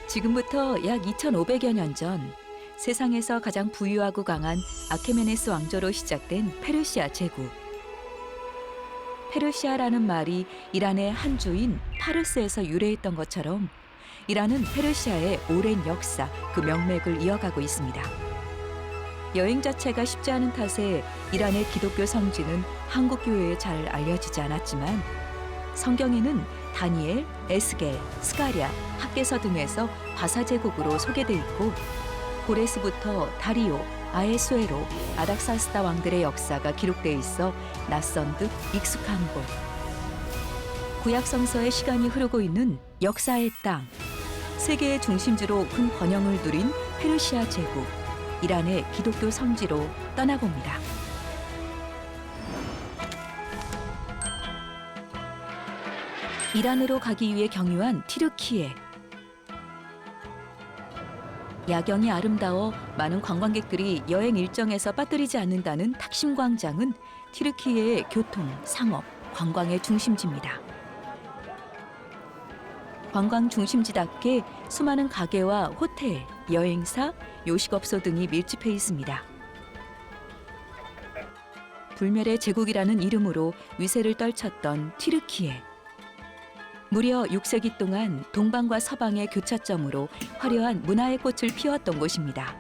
지금부터 약 2,500여 년 전 세상에서 가장 부유하고 강한 아케메네스 왕조로 시작된 페르시아 제국. 페르시아라는 말이 이란의 한 주인 파르스에서 유래했던 것처럼 이란은 페르시아의 오랜 역사, 그 명맥을 이어가고 있습니다. 여행 자체가 쉽지 않은 탓에 이란의 기독교 성지는 한국 교회에 잘 알려지지 않았지만 성경에는 다니엘, 에스겔, 스가랴, 학개서 등에서 바사 제국으로 소개돼 있고 고레스부터 다리오, 아에수에로, 아닥사스다 왕들의 역사가 기록돼 있어 낯선 듯 익숙한 곳. 구약 성서의 시간이 흐르고 있는 역사의 땅, 세계의 중심지로 큰 번영을 누린 페르시아 제국, 이란의 기독교 성지로 떠나봅니다. 이란으로 가기 위해 경유한 티르키예. 야경이 아름다워 많은 관광객들이 여행 일정에서 빠뜨리지 않는다는 탁심 광장은 티르키예의 교통, 상업, 관광의 중심지입니다. 관광 중심지답게 수많은 가게와 호텔, 여행사, 요식업소 등이 밀집해 있습니다. 불멸의 제국이라는 이름으로 위세를 떨쳤던 티르키예. 무려 6세기 동안 동방과 서방의 교차점으로 화려한 문화의 꽃을 피웠던 곳입니다.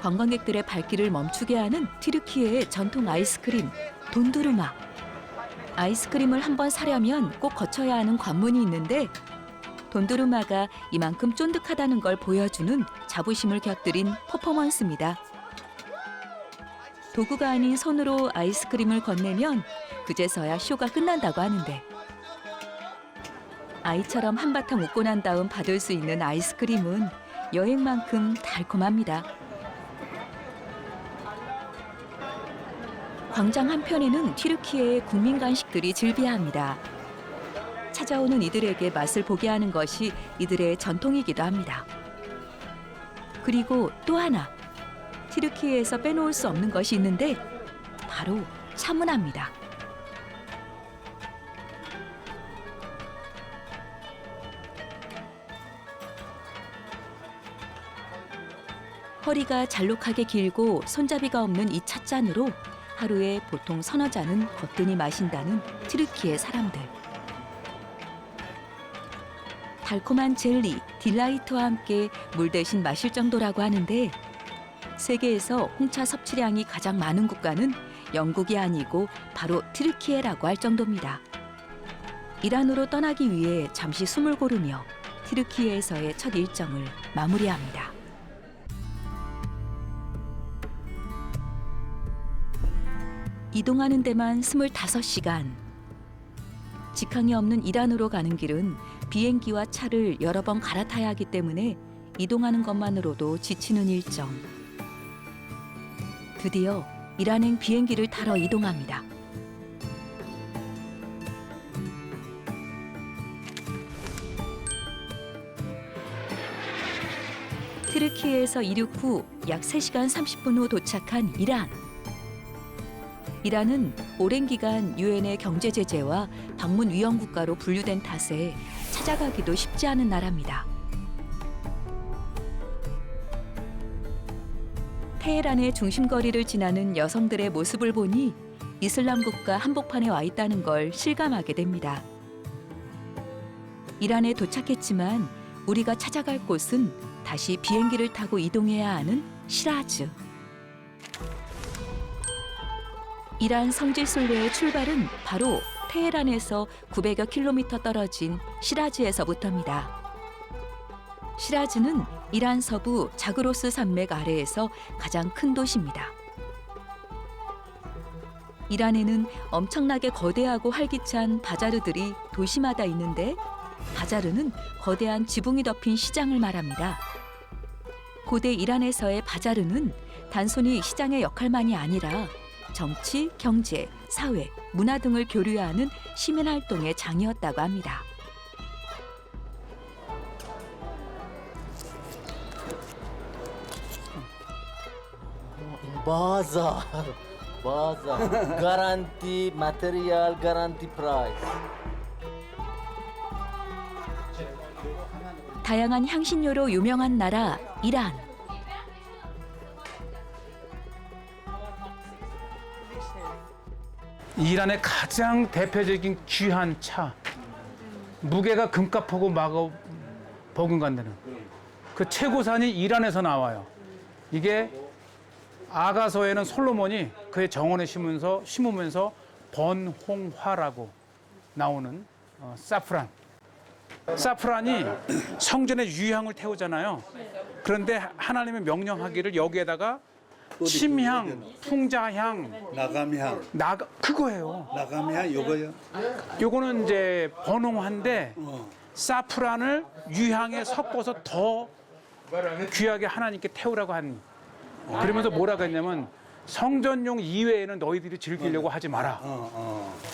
관광객들의 발길을 멈추게 하는 티르키예의 전통 아이스크림, 돈두르마. 아이스크림을 한번 사려면 꼭 거쳐야 하는 관문이 있는데 돈두르마가 이만큼 쫀득하다는 걸 보여주는 자부심을 곁들인 퍼포먼스입니다. 도구가 아닌 손으로 아이스크림을 건네면 그제서야 쇼가 끝난다고 하는데 아이처럼 한바탕 웃고 난 다음 받을 수 있는 아이스크림은 여행만큼 달콤합니다. 광장 한편에는 튀르키예의 국민 간식들이 즐비합니다. 찾아오는 이들에게 맛을 보게 하는 것이 이들의 전통이기도 합니다. 그리고 또 하나, 튀르키예에서 빼놓을 수 없는 것이 있는데 바로 차문화입니다. 허리가 잘록하게 길고 손잡이가 없는 이 찻잔으로 하루에 보통 서너 잔은 거뜬히 마신다는 튀르키예 사람들. 달콤한 젤리, 딜라이트와 함께 물 대신 마실 정도라고 하는데 세계에서 홍차 섭취량이 가장 많은 국가는 영국이 아니고 바로 튀르키예라고 할 정도입니다. 이란으로 떠나기 위해 잠시 숨을 고르며 튀르키예에서의 첫 일정을 마무리합니다. 이동하는 데만 25시간. 직항이 없는 이란으로 가는 길은 비행기와 차를 여러 번 갈아타야 하기 때문에 이동하는 것만으로도 지치는 일정. 드디어 이란행 비행기를 타러 이동합니다. 튀르키예에서 이륙 후 약 3시간 30분 후 도착한 이란. 이란은 오랜 기간 유엔의 경제 제재와 방문 위험 국가로 분류된 탓에 찾아가기도 쉽지 않은 나라입니다. 테헤란의 중심거리를 지나는 여성들의 모습을 보니 이슬람 국가 한복판에 와 있다는 걸 실감하게 됩니다. 이란에 도착했지만 우리가 찾아갈 곳은 다시 비행기를 타고 이동해야 하는 시라즈. 이란 성지 순례의 출발은 바로 테헤란에서 900여 킬로미터 떨어진 시라즈에서부터입니다. 시라즈는 이란 서부 자그로스 산맥 아래에서 가장 큰 도시입니다. 이란에는 엄청나게 거대하고 활기찬 바자르들이 도시마다 있는데 바자르는 거대한 지붕이 덮인 시장을 말합니다. 고대 이란에서의 바자르는 단순히 시장의 역할만이 아니라 정치, 경제, 사회, 문화 등을 교류하는 시민활동의 장이었다고 합니다. Bazar. Guarantee material, guarantee price. 다양한 향신료로 유명한 나라 이란. 이란의 가장 대표적인 귀한 차, 무게가 금값하고 마가 버금간다는 그 최고산이 이란에서 나와요. 이게 아가서에는 솔로몬이 그의 정원에 심으면서 번홍화라고 나오는 사프란. 사프란이 성전의 유향을 태우잖아요. 그런데 하나님의 명령하기를 여기에다가 침향, 풍자향, 나감향, 그거예요. 나감향 요거요. 요거는 이제 번홍화인데 사프란을 유향에 섞어서 더 귀하게 하나님께 태우라고 한. 그러면서 뭐라고 했냐면 성전용 이외에는 너희들이 즐기려고 하지 마라.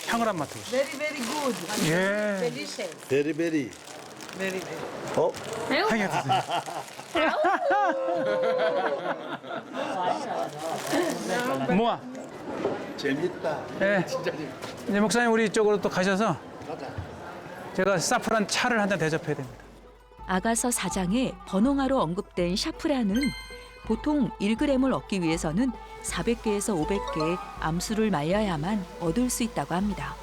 향을 안 맡고. Very, very good. 예. Delicious. 베리베리. Very, very. 어? 향이 드세요. 뭐야? 재밌다. 예. 이제 목사님 우리 이쪽으로 또 가셔서 제가 사프란 차를 한 잔 대접해야 됩니다. 아가서 4장에 번홍화로 언급된 샤프란은 보통 1g을 얻기 위해서는 400개에서 500개의 암수를 말려야만 얻을 수 있다고 합니다.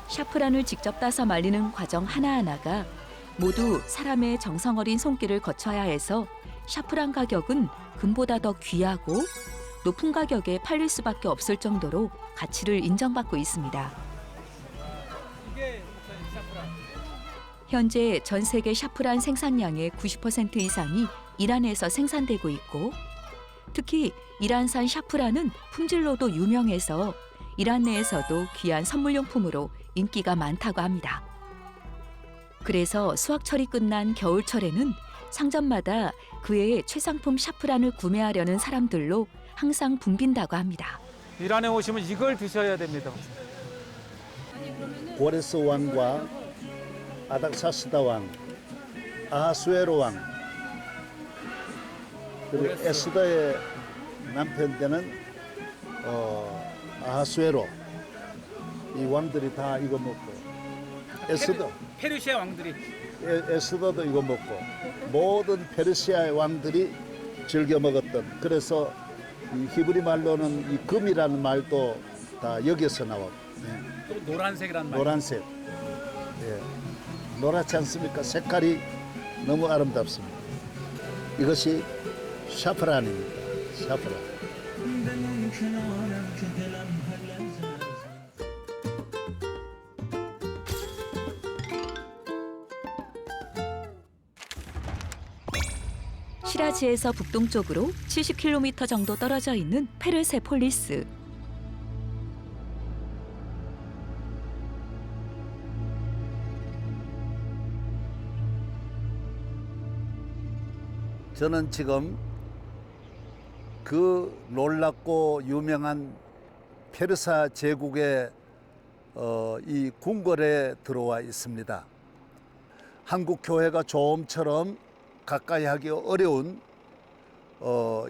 샤프란을 직접 따서 말리는 과정 하나하나가 모두 사람의 정성 어린 손길을 거쳐야 해서 샤프란 가격은 금보다 더 귀하고 높은 가격에 팔릴 수밖에 없을 정도로 가치를 인정받고 있습니다. 현재 전 세계 샤프란 생산량의 90% 이상이 이란에서 생산되고 있고 특히 이란산 샤프란은 품질로도 유명해서 이란 내에서도 귀한 선물용품으로 인기가 많다고 합니다. 그래서 수확철이 끝난 겨울철에는 상점마다 그의 최상품 샤프란을 구매하려는 사람들로 항상 붐빈다고 합니다. 이란에 오시면 이걸 드셔야 됩니다. 고레스 왕과 아닥사스다 왕, 아하수에로 왕, 그리고 에스더의 남편 되는 아하수에로, 이 왕들이 다 이거 먹고, 에스더, 페르시아 왕들이 에스더도 이거 먹고, 모든 페르시아의 왕들이 즐겨 먹었던. 그래서 이 히브리 말로는 이 금이라는 말도 다 여기서 나왔고, 또 노란색이라는 말. 노란색. 예. 노랗지 않습니까? 색깔이 너무 아름답습니다. 이것이 샤프란입니다. 샤프란. 시라즈에서 북동쪽으로 70km 정도 떨어져 있는 페르세폴리스. 저는 지금 그 놀랍고 유명한 페르사 제국의 이 궁궐에 들어와 있습니다. 한국 교회가 좀처럼 가까이 하기 어려운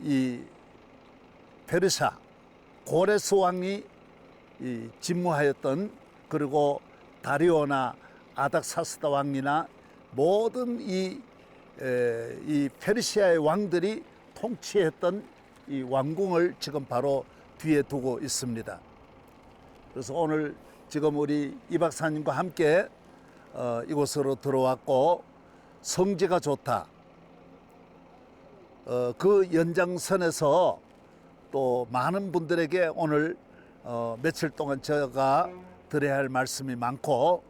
이 페르사 고레스 왕이 진무하였던, 그리고 다리오나 아닥사스다 왕이나 모든 이 페르시아의 왕들이 통치했던 이 왕궁을 지금 바로 뒤에 두고 있습니다. 그래서 오늘 지금 우리 이 박사님과 함께 이곳으로 들어왔고, 성지가 좋다. 그 연장선에서 또 많은 분들에게 오늘 며칠 동안 제가 드려야 할 말씀이 많고,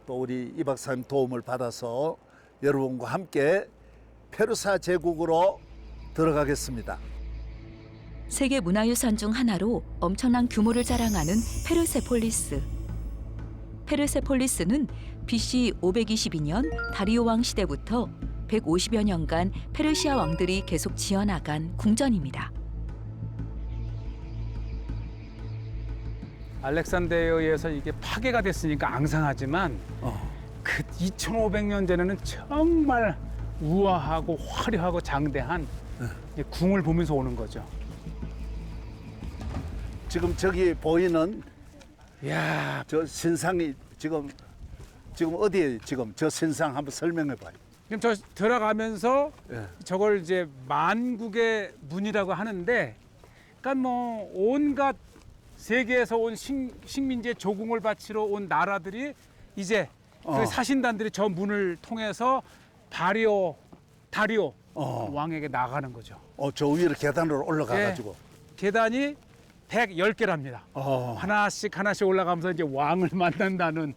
또 우리 이 박사님 도움을 받아서 여러분과 함께 페르사 제국으로 들어가겠습니다. 세계 문화유산 중 하나로 엄청난 규모를 자랑하는 페르세폴리스. 페르세폴리스는 BC 522년 다리오 왕 시대부터 150여 년간 페르시아 왕들이 계속 지어나간 궁전입니다. 알렉산더에 의해서 이게 파괴가 됐으니까 앙상하지만 그 2500년 전에는 정말 우아하고 화려하고 장대한 궁을 보면서 오는 거죠. 지금 저기 보이는 이야, 저 신상이 지금 어디에 지금 저 신상 한번 설명해 봐요. 그럼 저 들어가면서 예. 저걸 이제 만국의 문이라고 하는데, 그러니까 뭐 온갖 세계에서 온 식민지의 조공을 바치러 온 나라들이 이제 그 사신단들이 저 문을 통해서 다리오 왕에게 나가는 거죠. 저 위로 계단으로 올라가가지고. 계단이 110개랍니다. 하나씩 올라가면서 이제 왕을 만난다는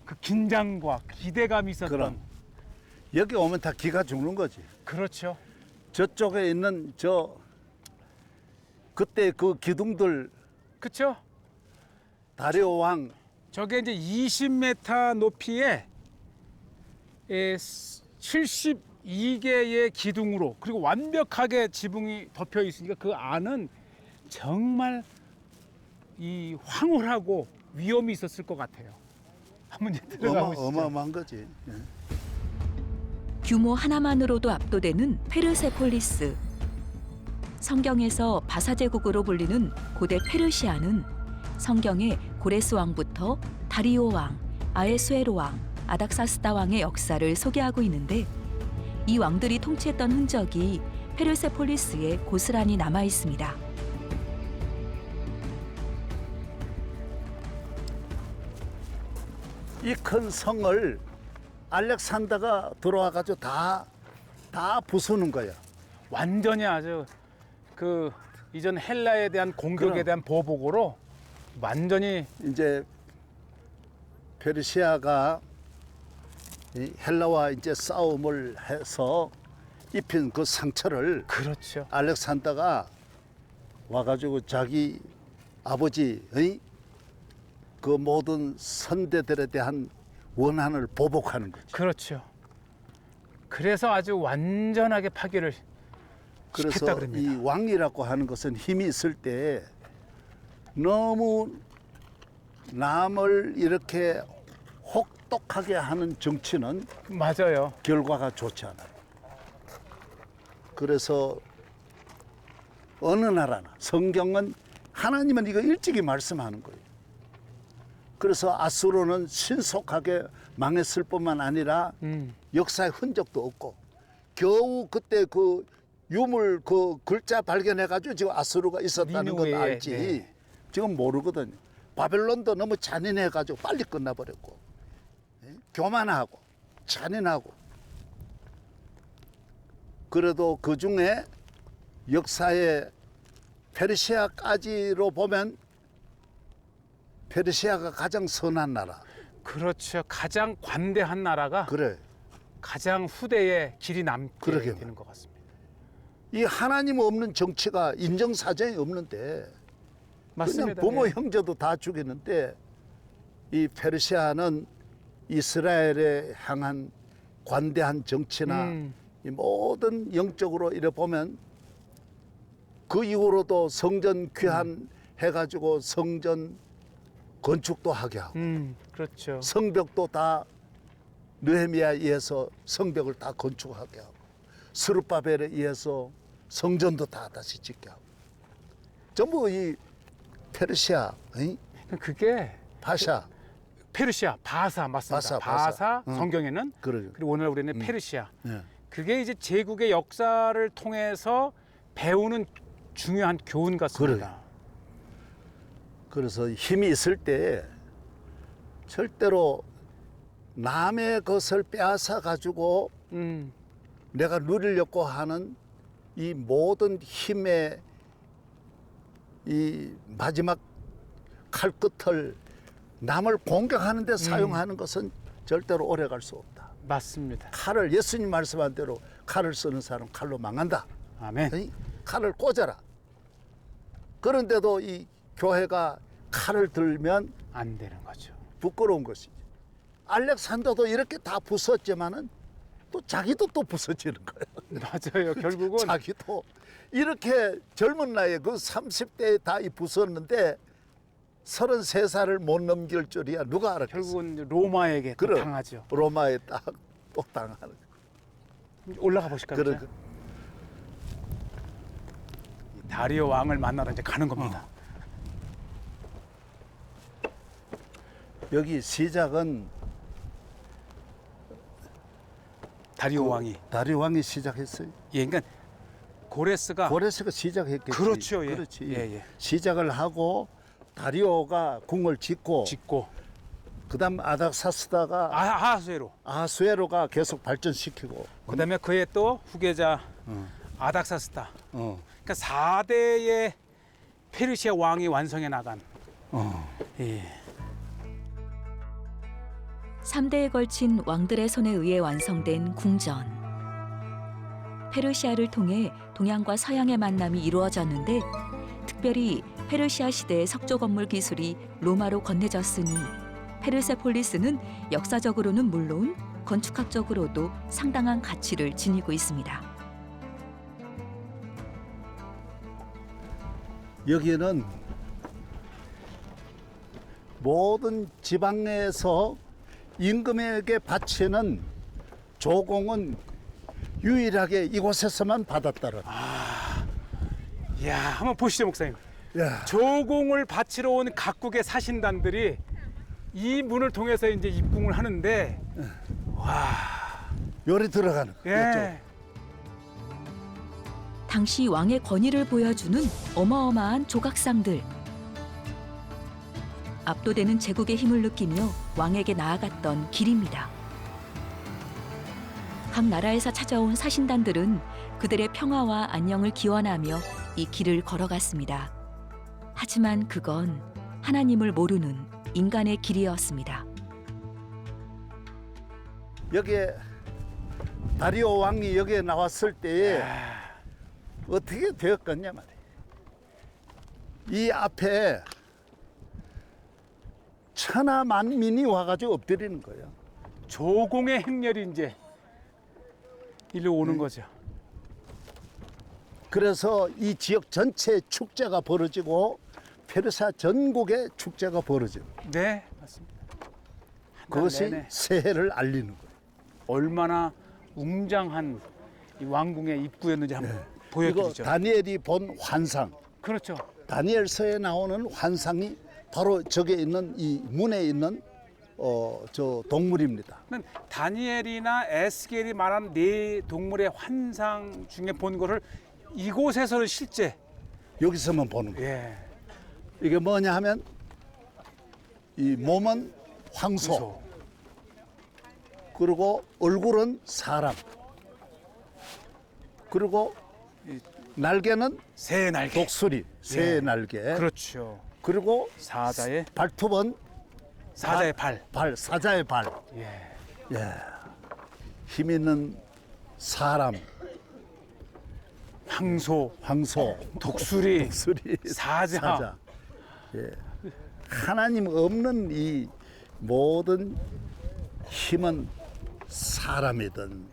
그 긴장과 기대감이 있었던. 그럼. 여기 오면 다 기가 죽는 거지. 그렇죠. 저쪽에 있는 그때 그 기둥들 그렇죠. 다리오 왕 저게 이제 20m 높이에 72개의 기둥으로 그리고 완벽하게 지붕이 덮여 있으니까 그 안은 정말 이 황홀하고 위험이 있었을 것 같아요. 한번 이제 들어가 보시죠. 어마어마한 거지. 예. 규모 하나만으로도 압도되는 페르세폴리스. 성경에서 바사 제국으로 불리는 고대 페르시아는 성경의 고레스 왕부터 다리오 왕, 아에수에로 왕, 아닥사스다 왕의 역사를 소개하고 있는데 이 왕들이 통치했던 흔적이 페르세폴리스에 고스란히 남아 있습니다. 이 큰 성을 알렉산더가 들어와가지고 다 부수는 거야. 완전히 아주 그 이전 헬라에 대한 공격에 그럼. 대한 보복으로 완전히 이제 페르시아가 이 헬라와 이제 싸움을 해서 입힌 그 상처를 그렇죠. 알렉산더가 와가지고 자기 아버지의 그 모든 선대들에 대한 원한을 보복하는 거죠. 그렇죠. 그래서 아주 완전하게 파괴를 시켰다 그래서 그럽니다. 이 왕이라고 하는 것은 힘이 있을 때 너무 남을 이렇게 혹독하게 하는 정치는 맞아요. 결과가 좋지 않아요. 그래서 어느 나라나 성경은 하나님은 이거 일찍이 말씀하는 거예요. 그래서 아수르는 신속하게 망했을 뿐만 아니라 역사의 흔적도 없고 겨우 그때 그 유물 그 글자 발견해가지고 지금 아수르가 있었다는 건 니누에, 알지. 네. 지금 모르거든요. 바벨론도 너무 잔인해가지고 빨리 끝나버렸고 교만하고 잔인하고 그래도 그 중에 역사의 페르시아까지로 보면 페르시아가 가장 선한 나라. 그렇죠. 가장 관대한 나라가 그래. 가장 후대에 길이 남게 그러게 되는 것 같습니다. 이 하나님 없는 정치가 인정사정이 없는데 맞습니다. 그냥 부모 예. 형제도 다 죽이는데 이 페르시아는 이스라엘에 향한 관대한 정치나 이 모든 영적으로 이래 보면 그 이후로도 성전 귀환 해가지고 성전 건축도 하게 하고 그렇죠. 성벽도 다 느헤미야에 의해서 성벽을 다 건축하게 하고 스룹바벨에 의해서 성전도 다 다시 짓게 하고 전부 이 페르시아, 그게 바샤, 페르시아, 바사 맞습니다. 바사. 성경에는 그러죠. 그리고 오늘 우리는 페르시아. 예. 그게 이제 제국의 역사를 통해서 배우는 중요한 교훈 같습니다. 그래서 힘이 있을 때 절대로 남의 것을 빼앗아 가지고 내가 누리려고 하는 이 모든 힘의 이 마지막 칼끝을 남을 공격하는 데 사용하는 것은 절대로 오래 갈 수 없다. 맞습니다. 칼을 예수님 말씀한 대로 칼을 쓰는 사람 칼로 망한다. 아멘. 에이? 칼을 꽂아라. 그런데도 이 교회가 칼을 들면 안 되는 거죠. 부끄러운 것이지. 알렉산더도 이렇게 다 부쉈지만은 또 자기도 또 부서지는 거예요. 맞아요. 결국은 자기도 이렇게 젊은 나이에 그 30대에 다 이 부쉈는데 33살을 못 넘길 줄이야 누가 알았겠어. 결국은 이제 로마에게 또 그럼. 당하죠. 로마에 딱 또 당하는. 올라가 보실까요? 그래. 이제? 다리오 왕을 만나러 이제 가는 겁니다. 여기 시작은 다리오 왕이. 다리오 왕이 시작했어요. 예, 그러니까 고레스가 고레스가 시작했겠지. 그렇죠, 예. 그렇지. 예, 예. 시작을 하고 다리오가 궁을 짓고 짓고 그다음 아닥사스다가 아하수에로. 아수에로가 계속 발전시키고. 그다음에 그의 또 후계자 아닥사스다. 어. 그러니까 4대의 페르시아 왕이 완성해 나간. 어. 예. 3대에 걸친 왕들의 손에 의해 완성된 궁전. 페르시아를 통해 동양과 서양의 만남이 이루어졌는데 특별히 페르시아 시대의 석조 건물 기술이 로마로 건네졌으니 페르세폴리스는 역사적으로는 물론 건축학적으로도 상당한 가치를 지니고 있습니다. 여기는 모든 지방에서 임금에게 바치는 조공은 유일하게 이곳에서만 받았다는. 야, 한번 보시죠, 목사님. 야, 조공을 바치러 온 각국의 사신단들이 이 문을 통해서 이제 입궁을 하는데 요리 들어가는 거. 예. 당시 왕의 권위를 보여주는 어마어마한 조각상들. 압도되는 제국의 힘을 느끼며 왕에게 나아갔던 길입니다. 각 나라에서 찾아온 사신단들은 그들의 평화와 안녕을 기원하며 이 길을 걸어갔습니다. 하지만 그건 하나님을 모르는 인간의 길이었습니다. 여기에 다리오 왕이 여기에 나왔을 때에 어떻게 되었겠냐 말이에요. 이 앞에 천하 만민이 와가지고 엎드리는 거예요. 조공의 행렬이 이제 일로 오는 거죠. 그래서 이 지역 전체에 축제가 벌어지고 페르시아 전국에 축제가 벌어지고 네, 맞습니다. 그것이 내내 새해를 알리는 거예요. 얼마나 웅장한 이 왕궁의 입구였는지 한번 이거 보여드리죠. 다니엘이 본 환상, 그렇죠. 다니엘서에 나오는 환상이 바로 저게 있는 이 문에 있는 저 동물입니다. 다니엘이나 에스겔이 말한 네 동물의 환상 중에 본 것을 이곳에서는 실제 여기서만 보는 거예요. 예. 이게 뭐냐 하면 이 몸은 황소, 그리고 얼굴은 사람, 그리고 날개는 새 날개. 독수리, 새 예. 날개, 그렇죠. 그리고 사자의 발톱은 사자의 발. 사자의 발. 예. 예. 힘 있는 사람, 황소, 독수리, 사자. 예. 하나님 없는 이 모든 힘은 사람이든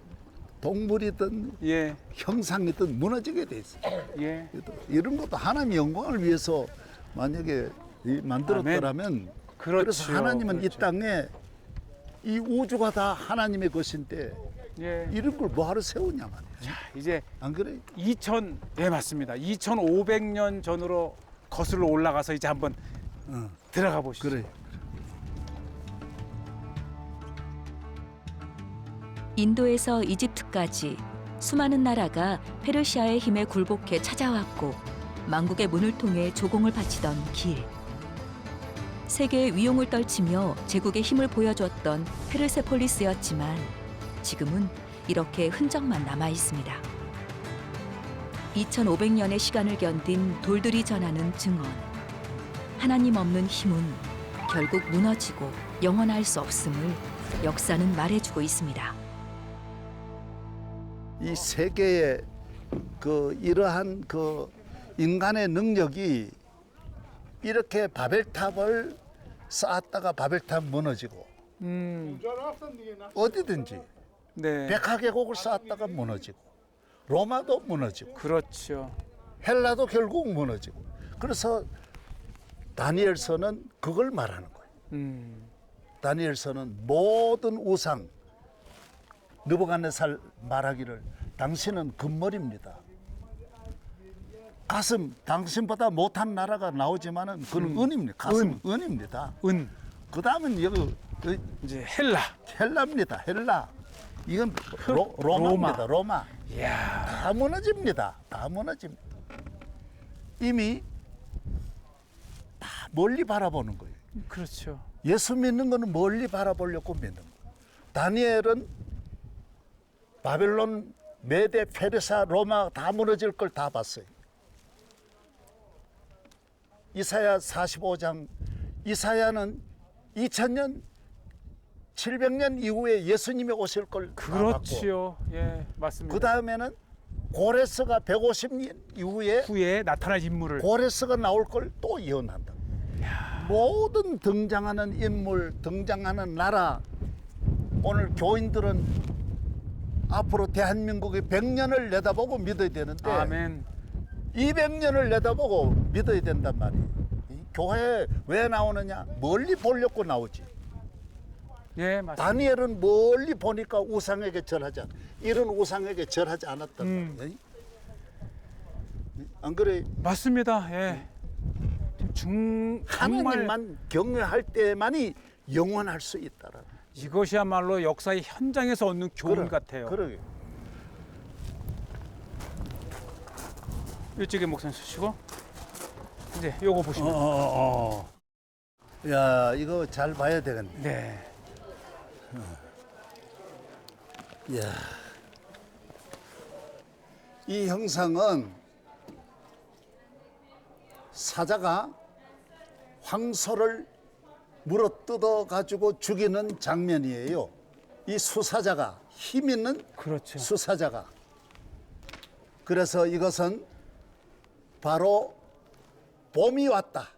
동물이든 예. 형상이든 무너지게 돼 있어요. 예. 이런 것도 하나님의 영광을 위해서 만약에 만들었더라면 그렇죠. 그래서 하나님은 그렇죠. 이 땅에 이 우주가 다 하나님의 것인데 예. 이런 걸 뭐하러 세우냐 말이에요. 자, 이제 안 그래? 예, 맞습니다. 2,500년 전으로 거슬러 올라가서 이제 한번 들어가 보시죠. 그래. 인도에서 이집트까지 수많은 나라가 페르시아의 힘에 굴복해 찾아왔고 만국의 문을 통해 조공을 바치던 길. 세계의 위용을 떨치며 제국의 힘을 보여줬던 페르세폴리스였지만 지금은 이렇게 흔적만 남아 있습니다. 2,500년의 시간을 견딘 돌들이 전하는 증언. 하나님 없는 힘은 결국 무너지고 영원할 수 없음을 역사는 말해주고 있습니다. 이 세계의 그 이러한 그 인간의 능력이 이렇게 바벨탑을 쌓았다가 바벨탑 무너지고 어디든지 네. 백화계곡을 쌓았다가 무너지고 로마도 무너지고 그렇죠. 헬라도 결국 무너지고 그래서 다니엘서는 그걸 말하는 거예요. 다니엘서는 모든 우상 느부갓네살 말하기를 당신은 금머리입니다. 가슴 당신보다 못한 나라가 나오지만은 그는 은입니다. 가슴 은입니다. 은 그 다음은 여기 이제 헬라. 헬라입니다. 헬라 이건 로마입니다. 로마. 이야. 다 무너집니다. 다 무너집니다. 이미 다 멀리 바라보는 거예요. 그렇죠. 예수 믿는 거는 멀리 바라보려고 믿는 거예요. 다니엘은 바벨론, 메데, 페르사, 로마 다 무너질 걸 다 봤어요. 이사야 45장, 이사야는 2000년, 700년 이후에 예수님이 오실 걸 다 봤고, 그렇지요. 예, 맞습니다. 그 다음에는 고레스가 150년 이후에 후에 나타날 인물을 고레스가 나올 걸 또 예언한다. 모든 등장하는 인물, 등장하는 나라, 오늘 교인들은 앞으로 대한민국의 100년을 내다보고 믿어야 되는데 아멘. 200년을 내다보고 믿어야 된단 말이에요. 이 교회에 왜 나오느냐? 멀리 보려고 나오지. 예, 맞습니다. 다니엘은 멀리 보니까 우상에게 절하지 않아. 이런 우상에게 절하지 않았단 말이에요. 안 그래? 맞습니다. 예. 정말 하나님만 경외할 때만이 영원할 수 있다라. 이것이야말로 역사의 현장에서 얻는 교훈 같아요. 그러게. 이쪽에 목사님 쓰시고 이제 요거 보시면 야, 이거 잘 봐야 되겠네. 네. 야. 이 형상은 사자가 황소를 물어뜯어 가지고 죽이는 장면이에요. 이 수사자가, 힘 있는 그렇죠. 수사자가. 그래서 이것은 바로 봄이 왔다.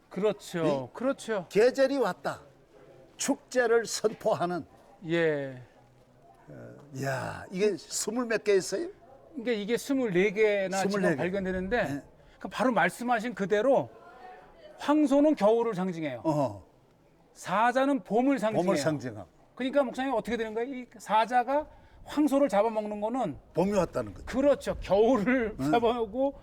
그렇죠. 그렇죠. 계절이 왔다. 축제를 선포하는. 예. 이야, 이게 20몇 개 있어요? 그러니까 이게 24개나 24개. 지금 발견되는데 네. 그 바로 말씀하신 그대로 황소는 겨울을 상징해요. 사자는 봄을 상징해요. 봄을 상징하고. 그러니까 목사님 어떻게 되는 거예요? 이 사자가 황소를 잡아먹는 거는 봄이 왔다는 거죠. 그렇죠. 겨울을 잡아오고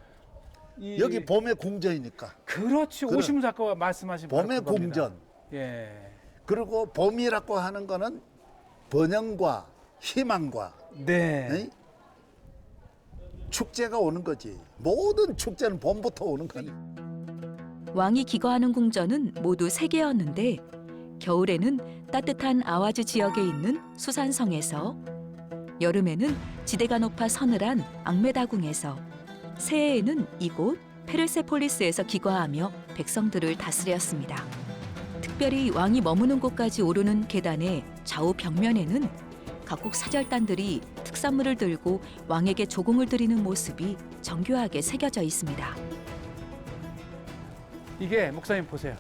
여기 봄의 궁전이니까. 그렇지. 그래. 오시문 작가가 말씀하신 바로 봄의 그겁니다. 궁전. 예. 그리고 봄이라고 하는 거는 번영과 희망과 네. 에이? 축제가 오는 거지. 모든 축제는 봄부터 오는 거니. 왕이 기거하는 궁전은 모두 3개였는데 겨울에는 따뜻한 아와즈 지역에 있는 수산성에서, 여름에는 지대가 높아 서늘한 앙메다궁에서, 새해에는 이곳 페르세폴리스에서 기거하며 백성들을 다스렸습니다. 특별히 왕이 머무는 곳까지 오르는 계단의 좌우 벽면에는 각국 사절단들이 특산물을 들고 왕에게 조공을 드리는 모습이 정교하게 새겨져 있습니다. 이게 목사님 보세요.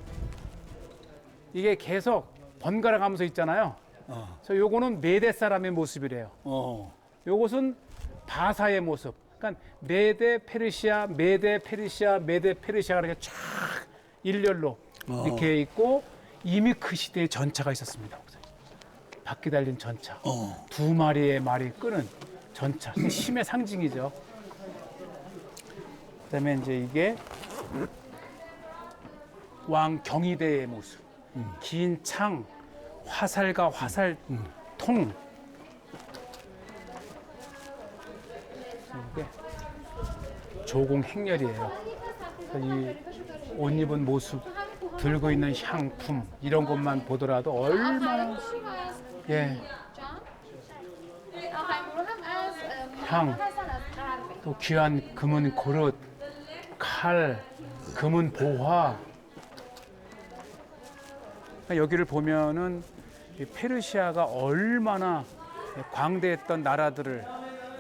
이게 계속 번갈아 가면서 있잖아요. 그래서 요거는 메대 사람의 모습이래요. 요것은 바사의 모습. 그러니까 메대 페르시아, 메대 페르시아, 메대 페르시아가 이렇게 쫙 일렬로 이렇게 있고, 이미 그 시대에 전차가 있었습니다. 목사님. 바퀴 달린 전차. 2마리의 말이 끄는 전차. 힘의 상징이죠. 그다음에 이제 이게 왕 경희대의 모습. 긴 창, 화살과 화살통. 이게 조공 행렬이에요. 이 옷 입은 모습, 들고 있는 향품 이런 것만 보더라도 얼마나 향, 또 귀한 금은 그릇, 칼, 금은 보화. 여기를 보면은 이 페르시아가 얼마나 광대했던 나라들을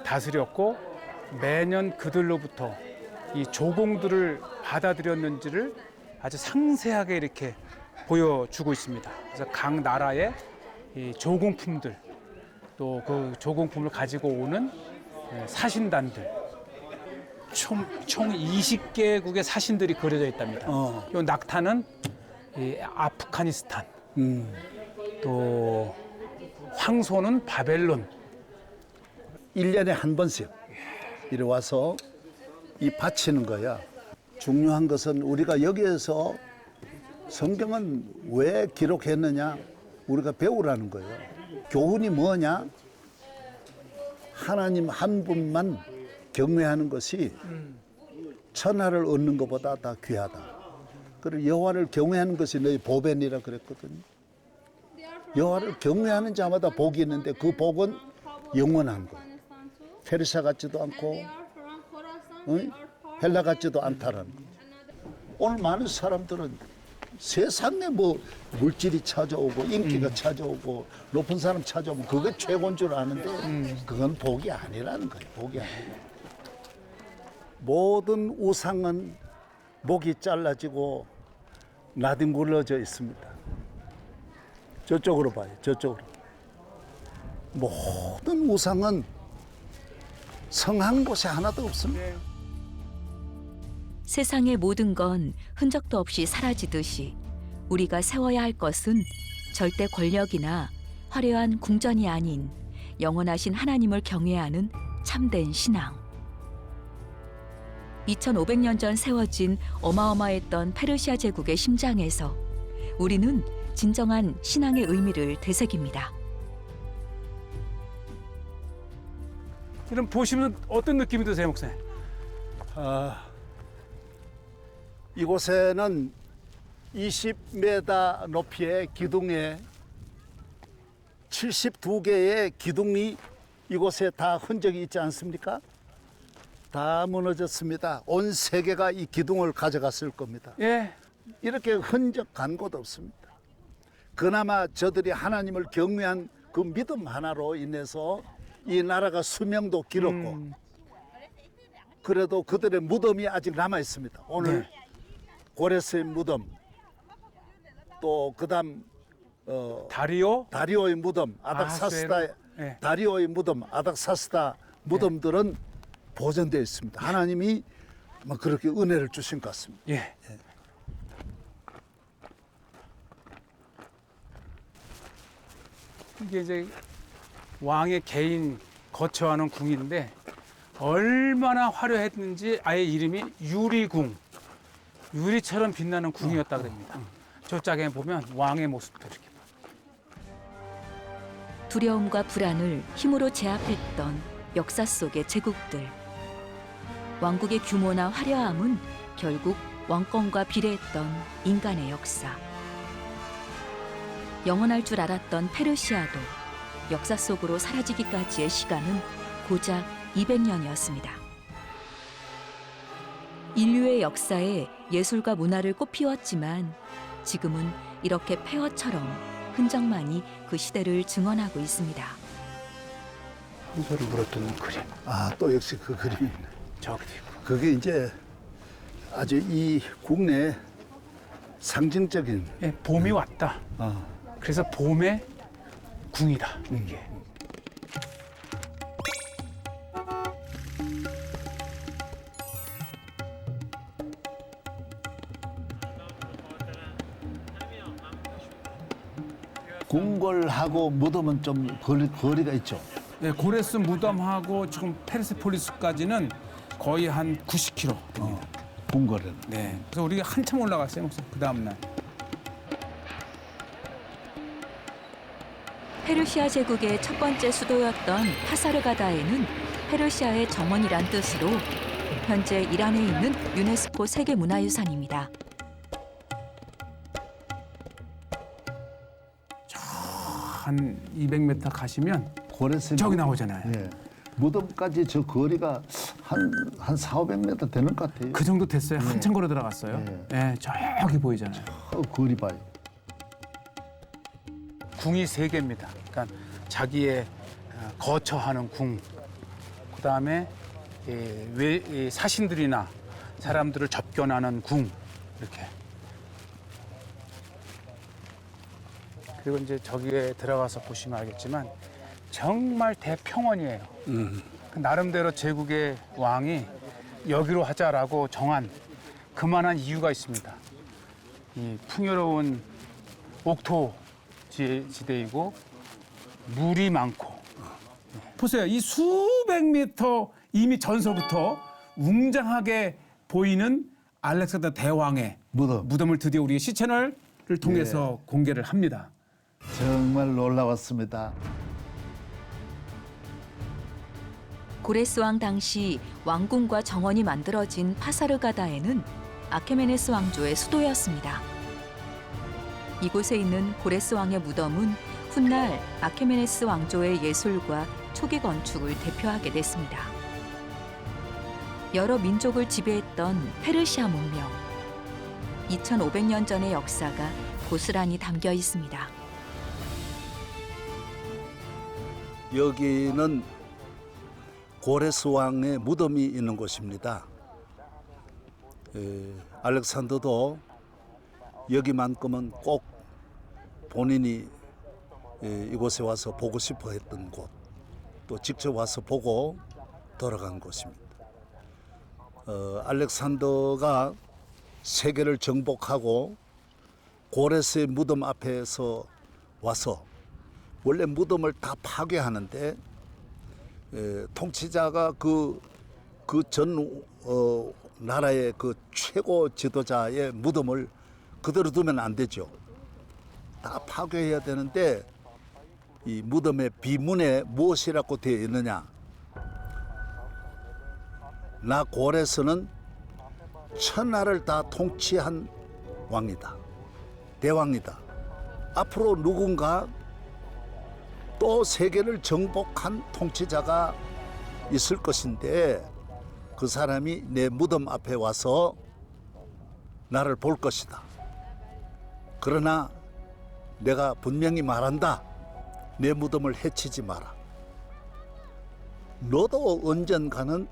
다스렸고 매년 그들로부터 이 조공들을 받아들였는지를 아주 상세하게 이렇게 보여주고 있습니다. 그래서 각 나라의 이 조공품들, 또 그 조공품을 가지고 오는 사신단들, 총 20개국의 사신들이 그려져 있답니다. 이 낙타는 이 아프가니스탄, 또 황소는 바벨론. 1년에 한 번씩 이리 와서 이 바치는 거야. 중요한 것은 우리가 여기에서 성경은 왜 기록했느냐? 우리가 배우라는 거예요. 교훈이 뭐냐? 하나님 한 분만 경외하는 것이 천하를 얻는 것보다 더 귀하다. 그리고 여호와를 경외하는 것이 너희 보배니라 그랬거든요. 여호와를 경외하는 자마다 복이 있는데 그 복은 영원한 거. 페르시아 같지도 않고 헬라 같지도 않다라는 거. 오늘 많은 사람들은 세상에 뭐 물질이 찾아오고 인기가 찾아오고 높은 사람 찾아오면 그게 최고인 줄 아는데 그건 복이 아니라는 거예요. 복이 아니에요. 모든 우상은 목이 잘라지고 나뒹굴러져 있습니다. 저쪽으로 봐요. 저쪽으로. 모든 우상은 성한 곳이 하나도 없습니다. 세상의 모든 건 흔적도 없이 사라지듯이 우리가 세워야 할 것은 절대 권력이나 화려한 궁전이 아닌 영원하신 하나님을 경외하는 참된 신앙. 2500년 전 세워진 어마어마했던 페르시아 제국의 심장에서 우리는 진정한 신앙의 의미를 되새깁니다. 그럼 보시면 어떤 느낌이 드세요, 목사님? 이곳에는 20m 높이의 기둥에 72개의 기둥이 이곳에 다 흔적이 있지 않습니까? 다 무너졌습니다. 온 세계가 이 기둥을 가져갔을 겁니다. 예. 이렇게 흔적 간 곳 없습니다. 그나마 저들이 하나님을 경외한 그 믿음 하나로 인해서 이 나라가 수명도 길었고 그래도 그들의 무덤이 아직 남아 있습니다. 오늘 고레스의 무덤, 또 그다음 다리오의 무덤, 아닥사스다 네. 다리오의 무덤, 아닥사스다 무덤들은 보존되어 있습니다. 하나님이 막 그렇게 은혜를 주신 것 같습니다. 예. 이게 이제 왕의 개인 거처하는 궁인데 얼마나 화려했는지 아예 이름이 유리궁, 유리처럼 빛나는 궁이었다 그럽니다. 저짝에 보면 왕의 모습도 이렇게. 두려움과 불안을 힘으로 제압했던 역사 속의 제국들. 왕국의 규모나 화려함은 결국 왕권과 비례했던 인간의 역사. 영원할 줄 알았던 페르시아도 역사 속으로 사라지기까지의 시간은 고작 200년이었습니다. 인류의 역사에 예술과 문화를 꽃피웠지만 지금은 이렇게 폐허처럼 흔적만이 그 시대를 증언하고 있습니다. 한소를 물었던 그림. 아, 또 역시 그 그림이네. 저기도 있고. 그게 이제 아주 이 국내 상징적인 예, 봄이 왔다. 그래서 봄의 궁이다. 이게. 궁궐하고 무덤은 좀 거리가 있죠. 예, 고레스 무덤하고 지금 페르세폴리스까지는 거의 한 90km 됩니다. 궁궐은. 네. 그래서 우리가 한참 올라갔어요, 목사님. 그 다음 날. 페르시아 제국의 첫 번째 수도였던 파사르가다에는 페르시아의 정원이란 뜻으로 현재 이란에 있는 유네스코 세계문화유산입니다. 한 200m 가시면 고레스 저기 나오잖아요. 예. 무덤까지 저 거리가 한 400~500m 되는 것 같아요. 그 정도 됐어요. 한참 걸어 들어갔어요. 예, 저기 보이잖아요. 거리 봐요. 궁이 3개입니다. 그러니까 자기의 거처하는 궁, 그 다음에 사신들이나 사람들을 접견하는 궁, 이렇게. 그리고 이제 저기에 들어가서 보시면 알겠지만 정말 대평원이에요. 나름대로 제국의 왕이 여기로 하자라고 정한 그만한 이유가 있습니다. 이 풍요로운 옥토 지대이고 물이 많고. 보세요. 이 수백 미터 이미 전서부터 웅장하게 보이는 알렉산더 대왕의 무덤을 드디어 우리 시채널을 통해서 공개를 합니다. 정말 놀라웠습니다. 고레스 왕 당시 왕궁과 정원이 만들어진 파사르가다에는 아케메네스 왕조의 수도였습니다. 이곳에 있는 고레스 왕의 무덤은 훗날 아케메네스 왕조의 예술과 초기 건축을 대표하게 됐습니다. 여러 민족을 지배했던 페르시아 문명. 2500년 전의 역사가 고스란히 담겨 있습니다. 여기는 고레스 왕의 무덤이 있는 곳입니다. 알렉산더도 여기만큼은 꼭 본인이 이곳에 와서 보고 싶어 했던 곳, 또 직접 와서 보고 돌아간 곳입니다. 알렉산더가 세계를 정복하고 고레스의 무덤 앞에서 와서 원래 무덤을 다 파괴하는데 통치자가 그 전 나라의 그 최고 지도자의 무덤을 그대로 두면 안 되죠. 다 파괴해야 되는데 이 무덤의 비문에 무엇이라고 되어 있느냐? 나 고레스는 천하를 다 통치한 왕이다. 대왕이다. 앞으로 누군가 또 세계를 정복한 통치자가 있을 것인데 그 사람이 내 무덤 앞에 와서 나를 볼 것이다. 그러나 내가 분명히 말한다. 내 무덤을 해치지 마라. 너도 언젠가는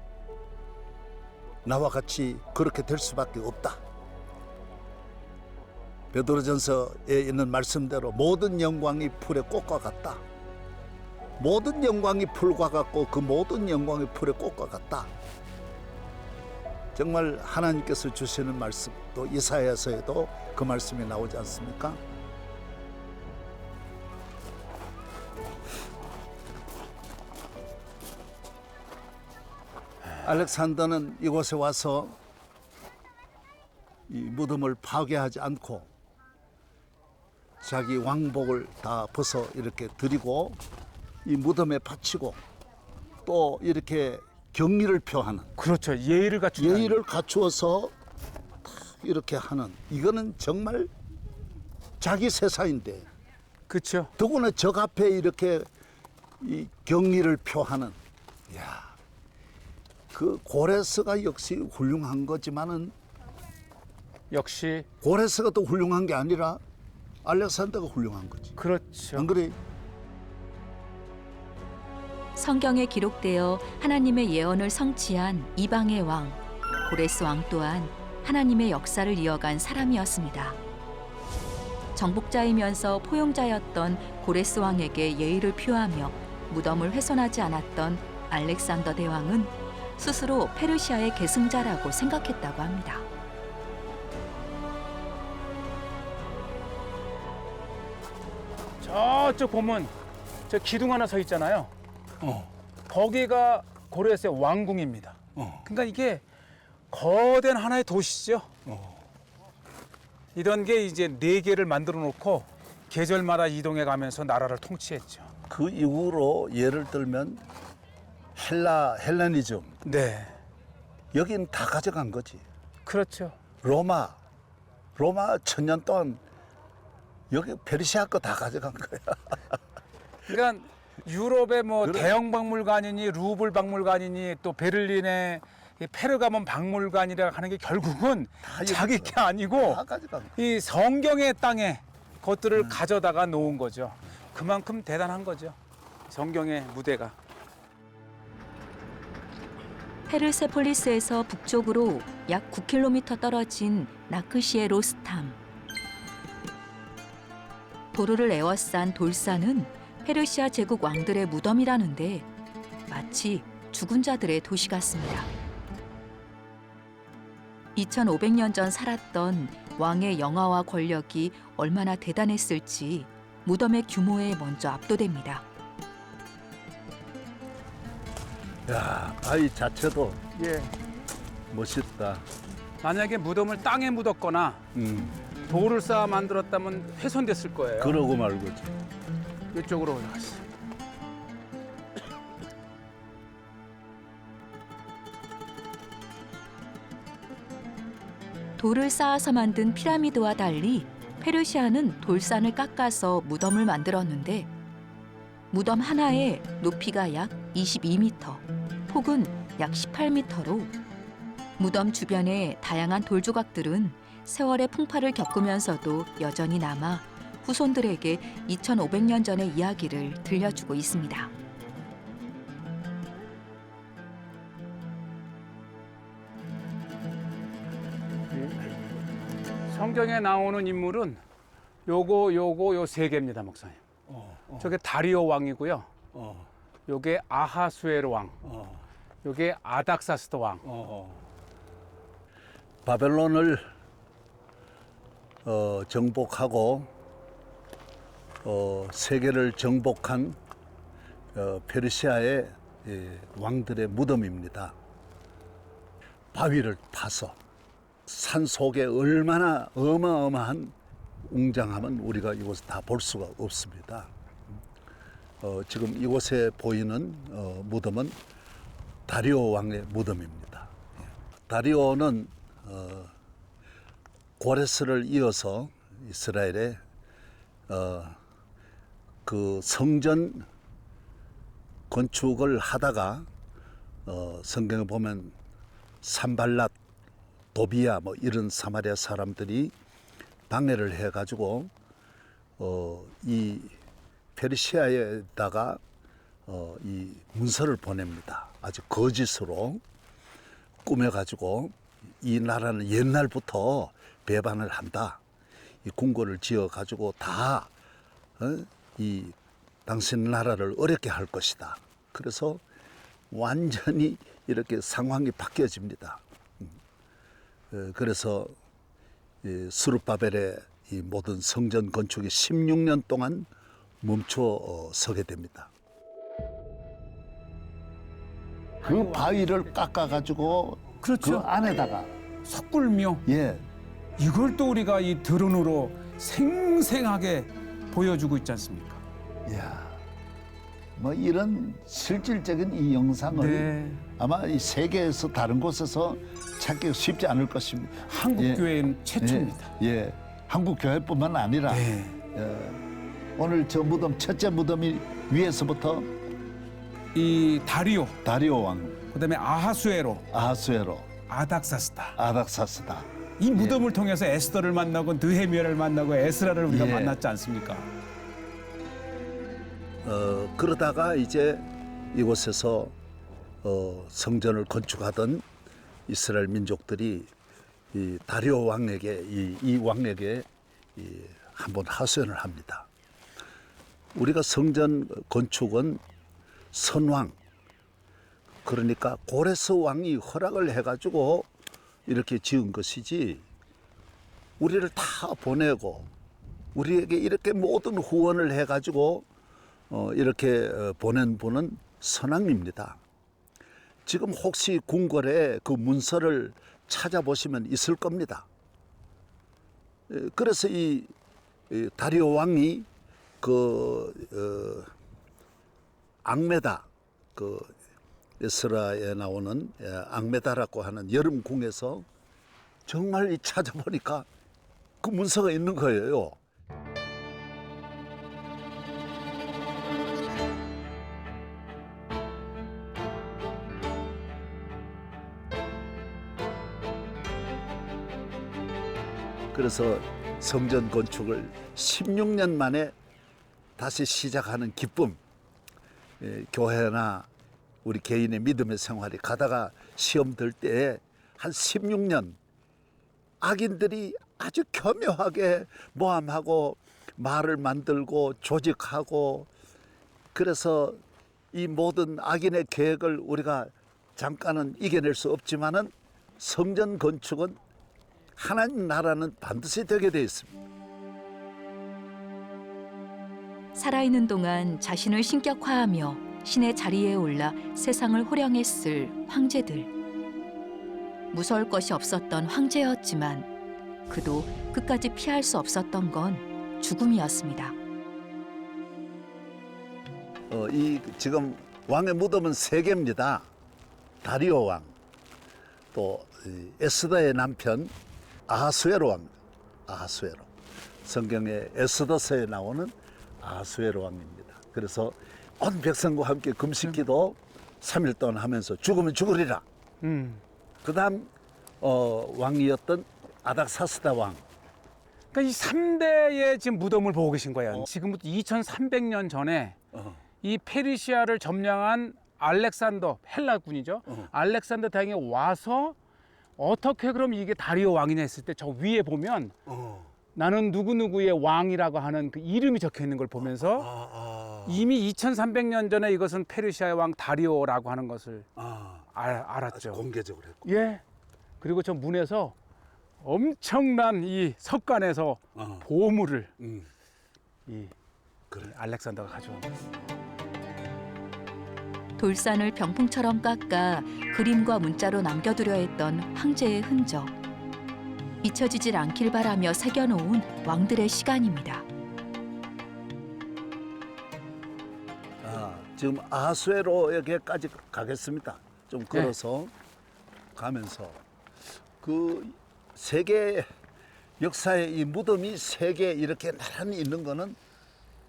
나와 같이 그렇게 될 수밖에 없다. 베드로전서에 있는 말씀대로 모든 영광이 풀의 꽃과 같다. 모든 영광이 풀과 같고 그 모든 영광이 풀의 꽃과 같다. 정말 하나님께서 주시는 말씀, 또 이사야서에도 그 말씀이 나오지 않습니까? 알렉산더는 이곳에 와서 이 무덤을 파괴하지 않고 자기 왕복을 다 벗어 이렇게 드리고 이 무덤에 바치고 또 이렇게 경의를 표하는, 그렇죠. 예의를 갖추는. 예의를 갖추어서 이렇게 하는, 이거는 정말 자기 세상인데 그렇죠. 더구나 적 앞에 이렇게 이 경의를 표하는, 야, 그 고레스가 역시 훌륭한 거지만은 역시 고레스가 더 훌륭한 게 아니라 알렉산더가 훌륭한 거지. 그렇죠. 안 그래? 성경에 기록되어 하나님의 예언을 성취한 이방의 왕 고레스 왕 또한 하나님의 역사를 이어간 사람이었습니다. 정복자이면서 포용자였던 고레스 왕에게 예의를 표하며 무덤을 훼손하지 않았던 알렉산더 대왕은 스스로 페르시아의 계승자라고 생각했다고 합니다. 저쪽 보면 저 기둥 하나 서 있잖아요. 거기가 고레스의 왕궁입니다. 그러니까 이게 거대한 하나의 도시죠. 이런 게 이제 4개를 만들어 놓고 계절마다 이동해 가면서 나라를 통치했죠. 그 이후로 예를 들면 헬레니즘, 네, 여긴 다 가져간 거지. 그렇죠. 로마 1000년 동안 여기 페르시아 거 다 가져간 거야. 그러니까 유럽의 뭐 대형 박물관이니 루블 박물관이니 또 베를린의 이 페르가몬 박물관이라 하는 게 결국은 자기 게 아니고 다 가져간 거야. 이 성경의 땅에 것들을 가져다가 놓은 거죠. 그만큼 대단한 거죠. 성경의 무대가. 페르세폴리스에서 북쪽으로 약 9km 떨어진 나크시의 로스탐. 도르를 에워싼 돌산은 페르시아 제국 왕들의 무덤이라는데 마치 죽은 자들의 도시 같습니다. 2500년 전 살았던 왕의 영화와 권력이 얼마나 대단했을지 무덤의 규모에 먼저 압도됩니다. 야, 바위 자체도 예. 멋있다. 만약에 무덤을 땅에 묻었거나 돌을 쌓아 만들었다면 훼손됐을 거예요. 그러고 말고지. 이쪽으로 올라갔어요. 돌을 쌓아서 만든 피라미드와 달리 페르시아는 돌산을 깎아서 무덤을 만들었는데 무덤 하나에 높이가 약 22m, 폭은 약 18m로 무덤 주변의 다양한 돌조각들은 세월의 풍파를 겪으면서도 여전히 남아 후손들에게 2500년 전의 이야기를 들려주고 있습니다. 성경에 나오는 인물은 요 세 개입니다, 목사님. 저게 다리오 왕이고요. 요게 아하수에로 왕. 요게 아닥사스도 왕. 바벨론을 정복하고 세계를 정복한 페르시아의 왕들의 무덤입니다. 바위를 파서 산 속에 얼마나 어마어마한 웅장함은 우리가 이곳에 다 볼 수가 없습니다. 지금 이곳에 보이는 무덤은 다리오 왕의 무덤입니다. 다리오는 고레스를 이어서 이스라엘의 그 성전 건축을 하다가 성경에 보면 산발랏, 도비야 뭐 이런 사마리아 사람들이 방해를 해가지고 이 페르시아에다가 이 문서를 보냅니다. 아주 거짓으로 꾸며가지고 이 나라는 옛날부터 배반을 한다. 이 궁궐을 지어가지고 다 이 당신 나라를 어렵게 할 것이다. 그래서 완전히 이렇게 상황이 바뀌어집니다. 그래서 스룹바벨의 이 모든 성전 건축이 16년 동안 멈춰 서게 됩니다. 그 바위를 깎아가지고 그렇죠. 그 안에다가 석굴묘. 예, 이걸 또 우리가 이 드론으로 생생하게 보여주고 있지 않습니까? 야, 뭐 이런 실질적인 이 영상을 네. 아마 이 세계에서 다른 곳에서 찾기가 쉽지 않을 것입니다. 한국 예. 교회는 최초입니다. 예, 한국 교회뿐만 아니라 네. 오늘 저 무덤 첫째 무덤이 위에서부터 이 다리오, 다리오 왕, 그다음에 아하수에로, 아하수에로, 아닥사스다. 아닥사스다. 이 무덤을 통해서 에스더를 만나고 느헤미야를 만나고 에스라를 우리가 예. 만났지 않습니까? 그러다가 이제 이곳에서 성전을 건축하던 이스라엘 민족들이 이 다리오 왕에게 이 왕에게 한번 하소연을 합니다. 우리가 성전 건축은 선왕, 그러니까 고레스 왕이 허락을 해가지고 이렇게 지은 것이지 우리를 다 보내고 우리에게 이렇게 모든 후원을 해가지고 이렇게 보낸 분은 선왕입니다. 지금 혹시 궁궐에 그 문서를 찾아보시면 있을 겁니다. 그래서 이 다리오 왕이 그 앙메다, 그 에스라에 나오는 앙메다라고 하는 여름궁에서 정말 이 찾아보니까 그 문서가 있는 거예요. 그래서 성전 건축을 16년 만에 다시 시작하는 기쁨, 교회나 우리 개인의 믿음의 생활이 가다가 시험 들 때에 한 16년 악인들이 아주 교묘하게 모함하고 말을 만들고 조직하고, 그래서 이 모든 악인의 계획을 우리가 잠깐은 이겨낼 수 없지만은 성전 건축은 하나님 나라는 반드시 되게 돼 있습니다. 살아있는 동안 자신을 신격화하며 신의 자리에 올라 세상을 호령했을 황제들. 무서울 것이 없었던 황제였지만 그도 끝까지 피할 수 없었던 건 죽음이었습니다. 이 지금 왕의 무덤은 3개입니다. 다리오 왕, 또 에스더의 남편 아하수에로 왕입니다. 아하수에로. 성경의 에스더서에 나오는 아하수에로 왕입니다. 그래서 온 백성과 함께 금식기도 3일 동안 하면서 죽으면 죽으리라. 그다음 왕이었던 아닥사스다 왕. 그러니까 이 3대의 지금 무덤을 보고 계신 거예요. 지금부터 2300년 전에 이 페르시아를 점령한 알렉산더, 헬라군이죠. 알렉산더 대왕이 와서 어떻게 그럼 이게 다리오 왕이냐 했을 때 저 위에 보면 나는 누구누구의 왕이라고 하는 그 이름이 적혀 있는 걸 보면서 이미 2300년 전에 이것은 페르시아의 왕 다리오라고 하는 것을 알았죠. 공개적으로 했고. 예. 그리고 저 문에서 엄청난 이 석관에서 보물을 이 알렉산더가 가져온 거예요. 돌산을 병풍처럼 깎아 그림과 문자로 남겨두려 했던 황제의 흔적. 잊혀지질 않길 바라며 새겨놓은 왕들의 시간입니다. 지금 아하수에로에게까지 가겠습니다. 좀 걸어서 가면서 그 세계 역사의 이 무덤이 세 개 이렇게 나란히 있는 거는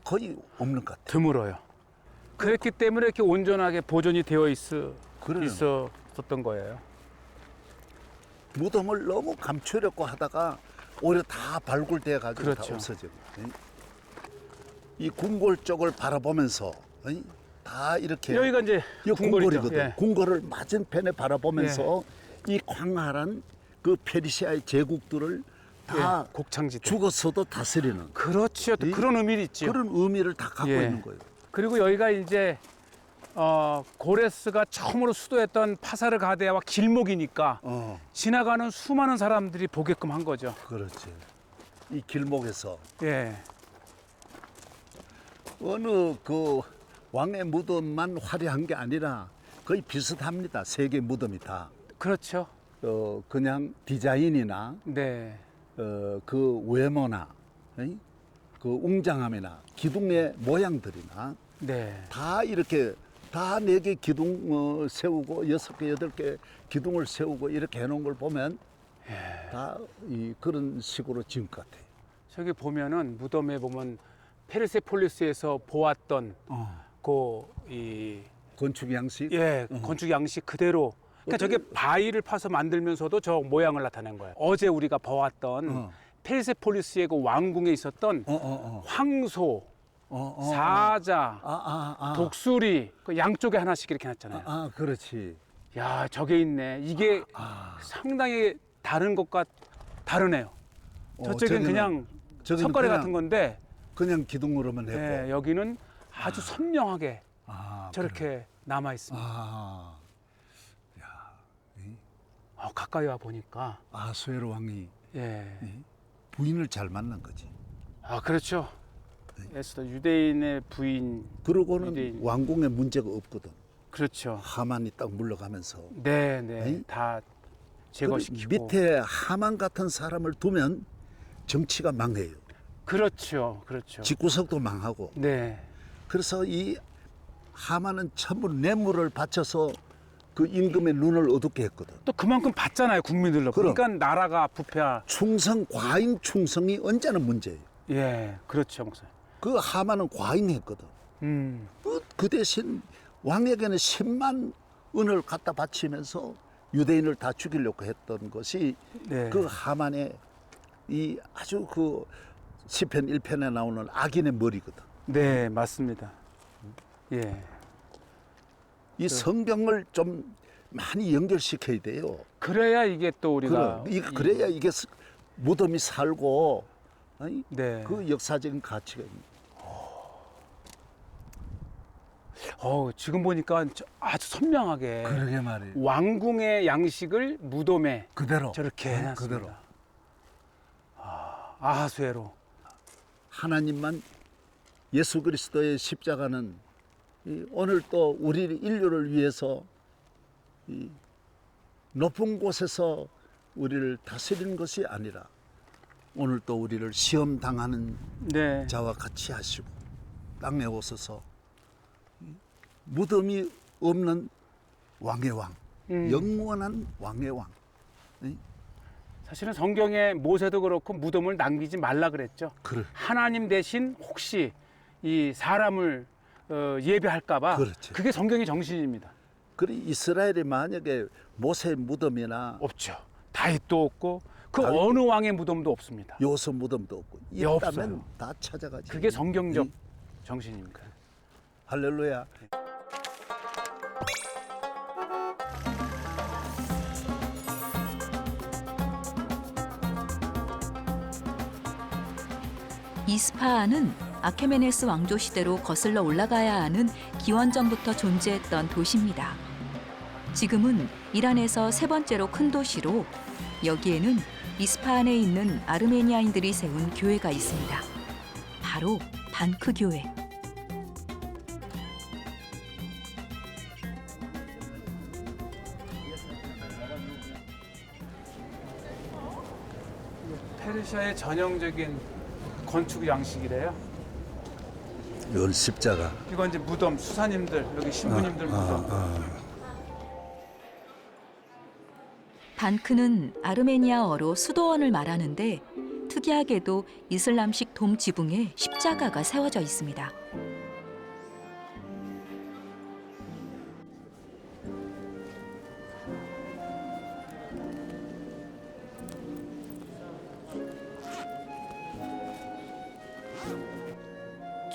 거의 없는 것 같아요. 드물어요. 그랬기 때문에 이렇게 온전하게 보존이 되어 그래요. 있었던 거예요. 무덤을 너무 감추려고 하다가 오히려 다 발굴돼 가지고 그렇죠. 다 없어지고. 이 궁궐 쪽을 바라보면서 다 이렇게 여기가 이제 이 궁궐이죠. 궁궐이거든. 예. 궁궐을 맞은편에 바라보면서 이 광활한 그 페르시아의 제국들을 다 곡창지대. 죽었어도 다스리는 그렇죠. 또 그런 의미도 있죠. 그런 의미를 다 갖고 예. 있는 거예요. 그리고 여기가 이제 고레스가 처음으로 수도했던 파사르 가데아와 길목이니까 지나가는 수많은 사람들이 보게끔 한 거죠. 그렇지. 이 길목에서 예. 어느 그 왕의 무덤만 화려한 게 아니라 거의 비슷합니다. 세 개 무덤이 다. 그렇죠. 그냥 디자인이나 네. 그 외모나 그 웅장함이나 기둥의 모양들이나 네. 다 이렇게 다 네 개 기둥 세우고 6개, 8개 기둥을 세우고 이렇게 해놓은 걸 보면 다 그런 식으로 지은 것 같아요. 저기 보면은 무덤에 보면 페르세폴리스에서 보았던 이 건축 양식. 건축 양식 그대로. 그러니까 저게 바위를 파서 만들면서도 저 모양을 나타낸 거예요. 어제 우리가 보았던 페르세폴리스의 그 왕궁에 있었던 황소, 사자, 독수리 그 양쪽에 하나씩 이렇게 놨잖아요. 그렇지. 야, 저게 있네. 이게 상당히 다른 것과 다르네요. 저쪽엔 그냥 저기는 석가래 그냥- 같은 건데 그냥 기둥으로만 했고. 네, 여기는 아주 선명하게 아, 저렇게 남아 있습니다. 아, 가까이 와 보니까 아수에로 왕이 예. 부인을 잘 만난 거지. 그렇죠. 에스더 유대인의 부인. 그러고는 유대인. 왕궁에 문제가 없거든. 그렇죠. 하만이 딱 물러가면서. 네, 네. 에이? 다 그 제거시키고. 밑에 하만 같은 사람을 두면 정치가 망해요. 그렇죠. 그렇죠. 집구석도 망하고. 네. 그래서 이 하만은 전부 뇌물을 바쳐서 그 임금의 눈을 어둡게 했거든. 또 그만큼 받잖아요, 국민들로. 그럼. 그러니까 나라가 과잉 충성이 언제나 문제예요. 예, 그렇죠, 목사님. 그 하만은 과잉했거든. 그 대신 왕에게는 10만 은을 갖다 바치면서 유대인을 다 죽이려고 했던 것이 네. 그 하만의 이 아주 그 시편 1편에 나오는 악인의 머리거든. 네, 맞습니다. 예. 이 성경을 좀 많이 연결시켜야 돼요. 그래야 이게 또 우리가 그래야 이게 무덤이 살고 네. 그 역사적인 가치가 있는. 지금 보니까 아주 선명하게 그러게 말이에요. 왕궁의 양식을 무덤에 그대로 저렇게 해놨습니다. 그대로 아하수에로. 하나님만 예수 그리스도의 십자가는 오늘 또 우리 인류를 위해서 이 높은 곳에서 우리를 다스리는 것이 아니라 오늘 또 우리를 시험 당하는 네. 자와 같이 하시고 땅에 오셔서 무덤이 없는 왕의 왕, 영원한 왕의 왕, 사실은 성경에 모세도 그렇고 무덤을 남기지 말라 그랬죠. 그래. 하나님 대신 혹시 이 사람을 예배할까봐 그렇지. 그게 성경의 정신입니다. 그래 이스라엘이 만약에 모세 무덤이나 없죠. 다윗도 없고 그 다윗도 어느 왕의 무덤도 없습니다. 요소 무덤도 없고 예, 없어요. 있다면 다 찾아가지. 그게 성경적 이- 정신입니다. 할렐루야. 이스파한은 아케메네스 왕조 시대로 거슬러 올라가야 하는 기원전부터 존재했던 도시입니다. 지금은 이란에서 세 번째로 큰 도시로 여기에는 이스파한에 있는 아르메니아인들이 세운 교회가 있습니다. 바로 반크 교회. 페르시아의 전형적인 건축 양식이래요. 열 십자가. 이건 이제 무덤, 수사님들, 여기 신부님들 무덤. 반크는 아르메니아어로 수도원을 말하는데 특이하게도 이슬람식 돔 지붕에 십자가가 세워져 있습니다.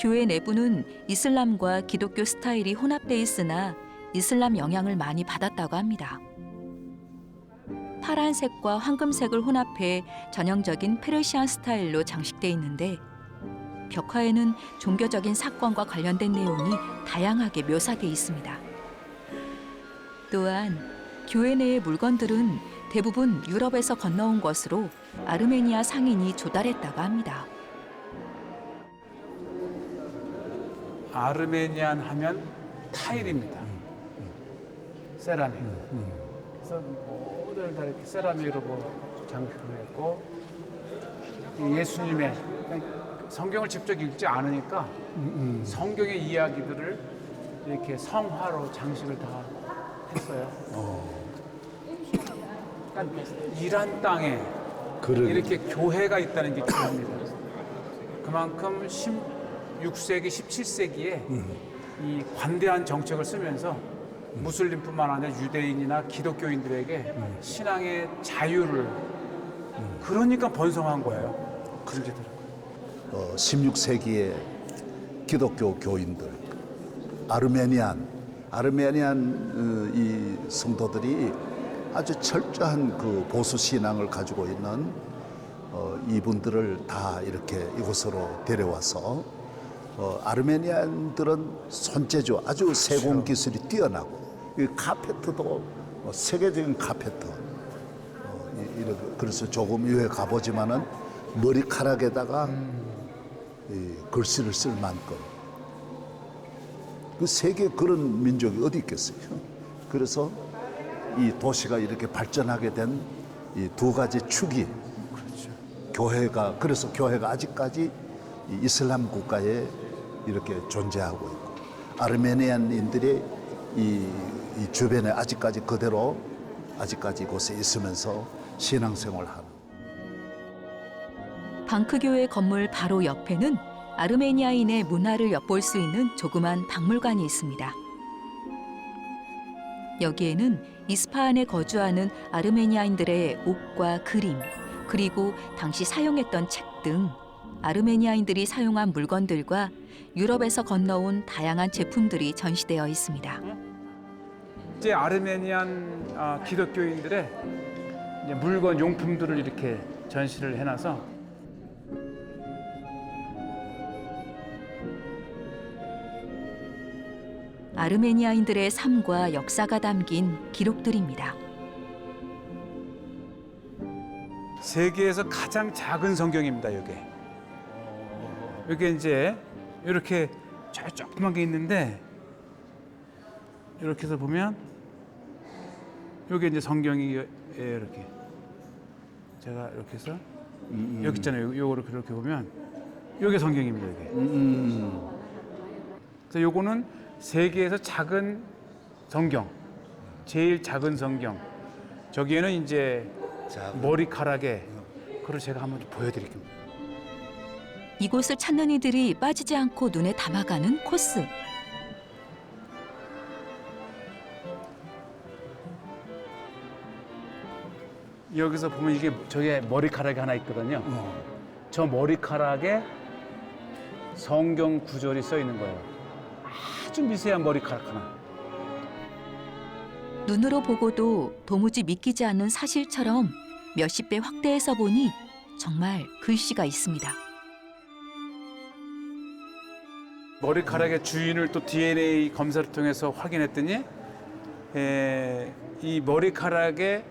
교회 내부는 이슬람과 기독교 스타일이 혼합돼 있으나 이슬람 영향을 많이 받았다고 합니다. 파란색과 황금색을 혼합해 전형적인 페르시안 스타일로 장식돼 있는데 벽화에는 종교적인 사건과 관련된 내용이 다양하게 묘사돼 있습니다. 또한 교회 내의 물건들은 대부분 유럽에서 건너온 것으로 아르메니아 상인이 조달했다고 합니다. 아르메니안 하면 타일입니다. 세라믹. 그래서 모두 다 이렇게 세라믹으로 뭐 장식을 했고 이 예수님의 성경을 직접 읽지 않으니까 성경의 이야기들을 이렇게 성화로 장식을 다 했어요. 그러니까 이란 땅에 그러게. 이렇게 교회가 있다는 게 중요합니다. 그만큼 16세기, 17세기에 이 관대한 정책을 쓰면서 무슬림뿐만 아니라 유대인이나 기독교인들에게 신앙의 자유를 그러니까 번성한 거예요. 그러더라고요. 16세기의 기독교 교인들, 아르메니안 이 성도들이 아주 철저한 그 보수 신앙을 가지고 있는 이분들을 다 이렇게 이곳으로 데려와서 아르메니안들은 손재주 아주 세공 기술이 뛰어나고 이 카페트도 세계적인 카페트 그래서 조금 유해 가보지만은 머리카락에다가 이 글씨를 쓸 만큼 그 세계 그런 민족이 어디 있겠어요. 그래서 이 도시가 이렇게 발전하게 된 이 두 가지 축이 교회가 그래서 교회가 아직까지 이 이슬람 국가에 이렇게 존재하고 있고 아르메니안인들이 이 주변에 아직까지 그대로 아직까지 이곳에 있으면서 신앙생활하는. 방크 교회 건물 바로 옆에는 아르메니아인의 문화를 엿볼 수 있는 조그만 박물관이 있습니다. 여기에는 이스파한에 거주하는 아르메니아인들의 옷과 그림, 그리고 당시 사용했던 책 등 아르메니아인들이 사용한 물건들과 유럽에서 건너온 다양한 제품들이 전시되어 있습니다. 이제 아르메니안 기독교인들의 이제 물건 용품들을 이렇게 전시를 해놔서 아르메니아인들의 삶과 역사가 담긴 기록들입니다. 세계에서 가장 작은 성경입니다. 이게 이제 이렇게 조그만 게 있는데 이렇게 해서 보면 이게 이제 성경이 이렇게 제가 이렇게 해서 여기 있잖아요. 요거를 그렇게 보면 이게 성경입니다. 이게. 그래서 요거는 세계에서 작은 성경, 제일 작은 성경. 저기에는 이제 자, 머리카락에 그걸 제가 한번 보여드릴게요. 이곳을 찾는 이들이 빠지지 않고 눈에 담아가는 코스. 여기서 보면 이게 저게 머리카락이 하나 있거든요. 저 머리카락에 성경 구절이 써 있는 거예요. 아주 미세한 머리카락 하나. 눈으로 보고도 도무지 믿기지 않는 사실처럼 몇십 배 확대해서 보니 정말 글씨가 있습니다. 머리카락의 주인을 또 DNA 검사를 통해서 확인했더니 이 머리카락의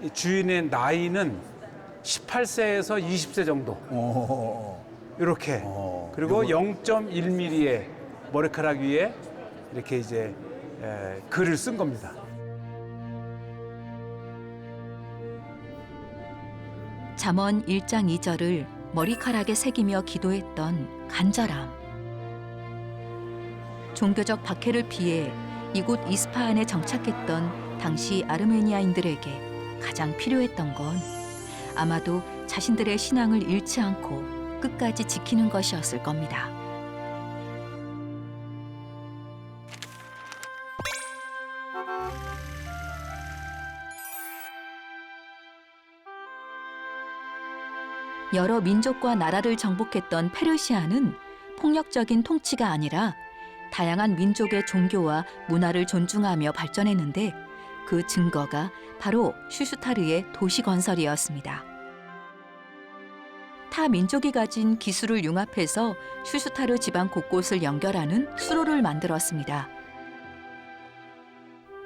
이 주인의 나이는 18세에서 20세 정도. 이렇게. 그리고 0.1mm의 머리카락 위에 이렇게 이제 글을 쓴 겁니다. 잠언 1장 2절을 머리카락에 새기며 기도했던 간절함. 종교적 박해를 피해 이곳 이스파한에 정착했던 당시 아르메니아인들에게 가장 필요했던 건 아마도 자신들의 신앙을 잃지 않고 끝까지 지키는 것이었을 겁니다. 여러 민족과 나라를 정복했던 페르시아는 폭력적인 통치가 아니라 다양한 민족의 종교와 문화를 존중하며 발전했는데 그 증거가 바로 슈슈타르의 도시 건설이었습니다. 타 민족이 가진 기술을 융합해서 슈슈타르 지방 곳곳을 연결하는 수로를 만들었습니다.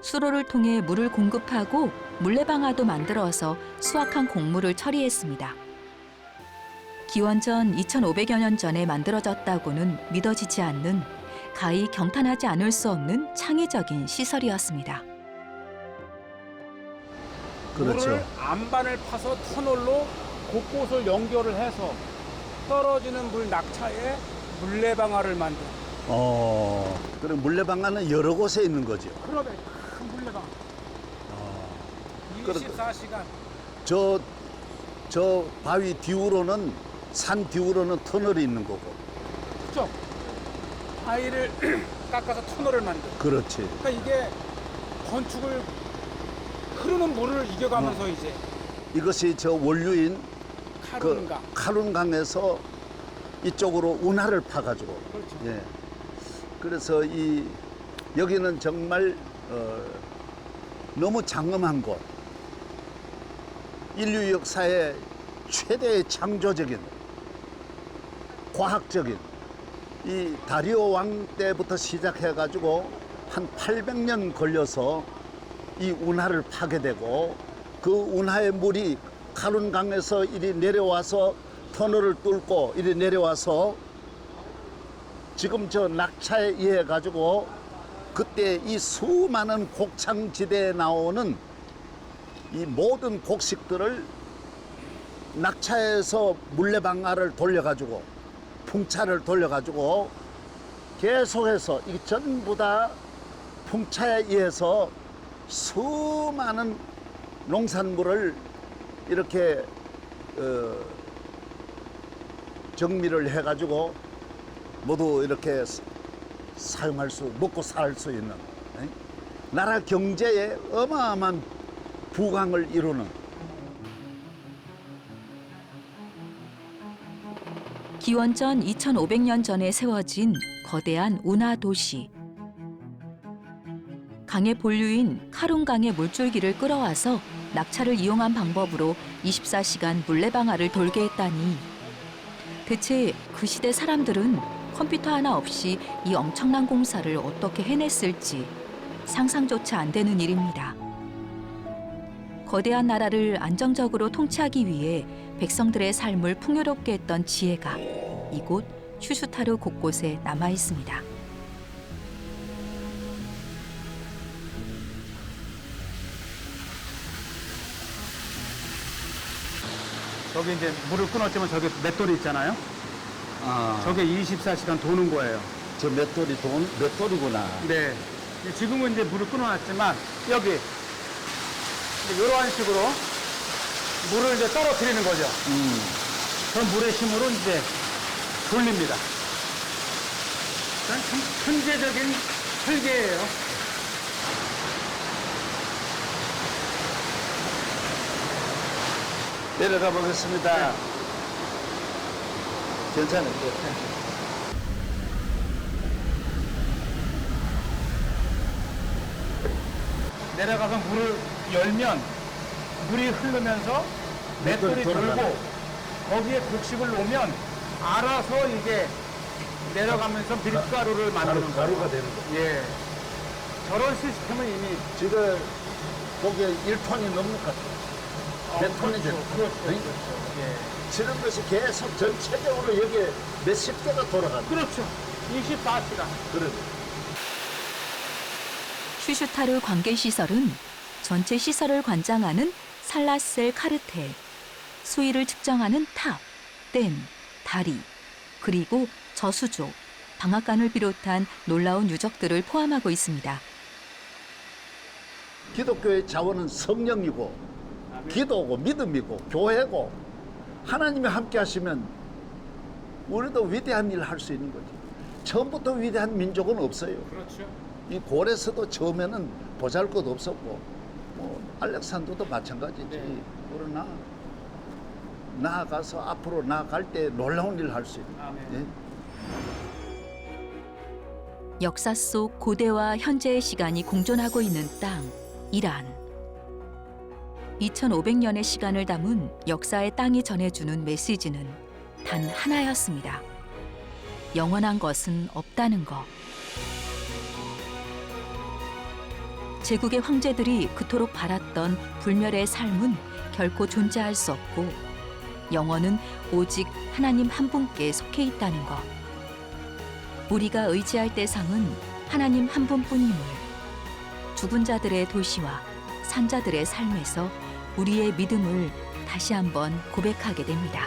수로를 통해 물을 공급하고 물레방아도 만들어서 수확한 곡물을 처리했습니다. 기원전 2500여 년 전에 만들어졌다고는 믿어지지 않는 가히 경탄하지 않을 수 없는 창의적인 시설이었습니다. 그렇죠. 물을 안반을 파서 터널로 곳곳을 연결을 해서 떨어지는 물 낙차에 물레방아를 만든. 그럼 물레방아는 여러 곳에 있는 거죠. 그러네, 큰 물레방아. 24시간. 저 바위 뒤로는 산 뒤로는 터널이 있는 거고. 그렇죠. 바위를 깎아서 터널을 만든. 그렇지. 그러니까 이게 건축을 흐르는 물을 이겨가면서 이제 이것이 저 원류인 카룬강. 카룬강에서 이쪽으로 운하를 파가지고. 그렇죠. 예. 그래서 여기는 정말 너무 장엄한 곳. 인류 역사의 최대의 창조적인 과학적인 이 다리오 왕 때부터 시작해가지고 한 800년 걸려서 이 운하를 파게 되고 그 운하의 물이 카룬강에서 이리 내려와서 터널을 뚫고 이리 내려와서 지금 저 낙차에 의해 가지고 그때 이 수많은 곡창지대에 나오는 이 모든 곡식들을 낙차에서 물레방아를 돌려가지고 풍차를 돌려가지고 계속해서 이게 전부 다 풍차에 의해서 수많은 농산물을 이렇게 정리를 해가지고 모두 이렇게 사용할 수, 먹고 살 수 있는 나라 경제에 어마어마한 부강을 이루는 기원전 2500년 전에 세워진 거대한 운하 도시. 강의 본류인 카룬강의 물줄기를 끌어와서 낙차를 이용한 방법으로 24시간 물레방아를 돌게 했다니. 대체 그 시대 사람들은 컴퓨터 하나 없이 이 엄청난 공사를 어떻게 해냈을지 상상조차 안 되는 일입니다. 거대한 나라를 안정적으로 통치하기 위해 백성들의 삶을 풍요롭게 했던 지혜가 이곳 슈슈타르 곳곳에 남아 있습니다. 저기 이제 물을 끊었지만 저기 맷돌이 있잖아요. 저게 24시간 도는 거예요. 저 맷돌이구나. 네. 지금은 이제 물을 끊어놨지만 여기 이런 식으로 물을 이제 떨어뜨리는 거죠. 그 물의 힘으로 이제 돌립니다. 참 천재적인 설계예요. 내려가 보겠습니다. 괜찮아요. 내려가서 물을 열면 물이 흐르면서 맷돌이 돌고 거기에 곡식을 놓으면 알아서 이게 내려가면서 밀가루를 만드는 거예요. 가루가 되는 거. 예. 저런 시스템은 이미 지금 거기에 1톤이 넘을까? 몇 톤이 되는 거. 그렇죠. 예. 지금 것이 계속 전체적으로 여기에 몇십 개가 돌아가는 거. 그렇죠. 24시간. 그래. 슈슈타르 관계시설은 전체 시설을 관장하는 살라셀 카르텔, 수위를 측정하는 탑, 댐, 다리, 그리고 저수조, 방앗간을 비롯한 놀라운 유적들을 포함하고 있습니다. 기독교의 자원은 성령이고 기도고 믿음이고 교회고 하나님이 함께 하시면 우리도 위대한 일을 할 수 있는 거지. 처음부터 위대한 민족은 없어요. 그렇죠. 이 고레스도 처음에는 보잘것 없었고 뭐 알렉산더도 마찬가지지. 네. 그러나 나아가서 앞으로 나아갈 때 놀라운 일을 할 수 있는. 아멘. 예? 역사 속 고대와 현재의 시간이 공존하고 있는 땅, 이란. 2500년의 시간을 담은 역사의 땅이 전해주는 메시지는 단 하나였습니다. 영원한 것은 없다는 것. 제국의 황제들이 그토록 바랐던 불멸의 삶은 결코 존재할 수 없고 영원은 오직 하나님 한 분께 속해 있다는 것. 우리가 의지할 대상은 하나님 한 분뿐임을 죽은 자들의 도시와 산자들의 삶에서 우리의 믿음을 다시 한번 고백하게 됩니다.